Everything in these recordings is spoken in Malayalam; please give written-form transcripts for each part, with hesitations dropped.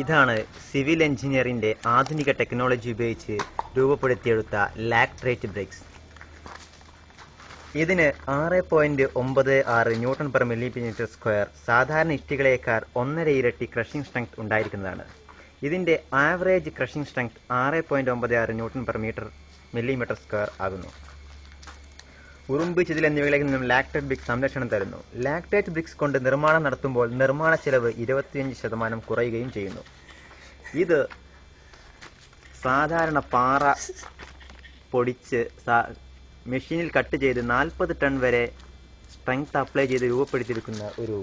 ഇതാണ് സിവിൽ എഞ്ചിനീയറിന്റെ ആധുനിക ടെക്നോളജി ഉപയോഗിച്ച് രൂപപ്പെടുത്തിയെടുത്ത ലാക്ട്രേറ്റ് ബ്രേക്സ്. ഇതിന് 6.96 ന്യൂട്ടൺ പെർ മില്ലിമീറ്റർ സ്ക്വയർ സാധാരണ ഇഷ്ടികളേക്കാൾ 1.5 ഇരട്ടി ക്രഷിംഗ് സ്ട്രെങ്ത് ഉണ്ടായിരിക്കുന്നതാണ്. ഇതിന്റെ average crushing strength 6.96 newton per millimetre square ആകുന്നു. ഉറുമ്പ്, ചിതിൽ എന്നിവകളിൽ നിന്നും ലാക്ട്രേറ്റ് ബ്രിക്സ് സംരക്ഷണം തരുന്നു. ലാക്ട്രേറ്റ് ബ്രിക്സ് കൊണ്ട് നിർമ്മാണം നടത്തുമ്പോൾ നിർമ്മാണ ചെലവ് 25% കുറയുകയും ചെയ്യുന്നു. ഇത് സാധാരണ പാറ പൊടിച്ച് മെഷീനിൽ കട്ട് ചെയ്ത് 40 ടൺ വരെ സ്ട്രെങ്ത് അപ്ലൈ ചെയ്ത് രൂപപ്പെടുത്തിയിരിക്കുന്ന ഒരു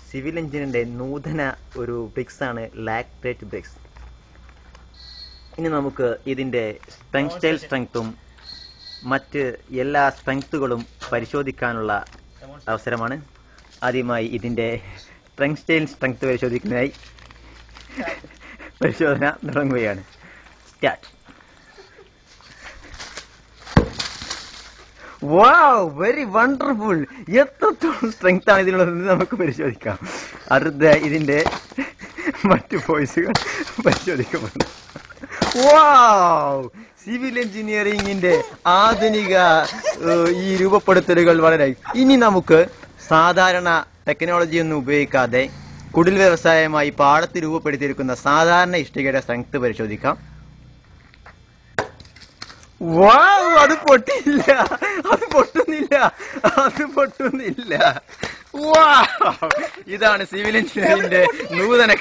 സിവിൽ എഞ്ചിനീയറിന്റെ നൂതന ഒരു ബ്രിക്സ് ആണ് ലാക്ട്രേറ്റ് ബ്രിക്സ്. ഇനി നമുക്ക് ഇതിന്റെ ടെക്സ്റ്റൈൽ സ്ട്രെങ്ത്തും മറ്റ് എല്ലാ സ്ട്രെങ്ത്തുകളും പരിശോധിക്കാനുള്ള അവസരമാണ്. ആദ്യമായി ഇതിന്റെ ടെക്സ്റ്റൈൽ സ്ട്രെങ്ത് പരിശോധിക്കുന്നതിനായി പരിശോധന തുടങ്ങുകയാണ്. സ്റ്റാർട്ട്. വാവ്, വെരി വണ്ടർഫുൾ. എത്രത്തോളം സ്ട്രെങ്ത് ആണ് ഇതിനുള്ളതെന്ന് നമുക്ക് പരിശോധിക്കാം. അടുത്ത ഇതിന്റെ മറ്റു ഫോഴ്സുകൾ പരിശോധിക്കപ്പെടുന്നു. വാവ്, സിവിൽ എഞ്ചിനീയറിംഗിന്റെ ആധുനിക ഈ രൂപപ്പെടുത്തലുകൾ വളരെ. ഇനി നമുക്ക് സാധാരണ ടെക്നോളജി ഒന്നും ഉപയോഗിക്കാതെ കുടിൽ വ്യവസായമായി പാടത്ത് രൂപപ്പെടുത്തിയിരിക്കുന്ന സാധാരണ ഇഷ്ടികയുടെ സ്ട്രെങ്ത് പരിശോധിക്കാം. വാവ്, അത് പൊട്ടിയില്ല, അത് പൊട്ടുന്നില്ല. വാവ്, ഇതാണ് സിവിൽ എഞ്ചിനീയറിംഗിന്റെ നൂതന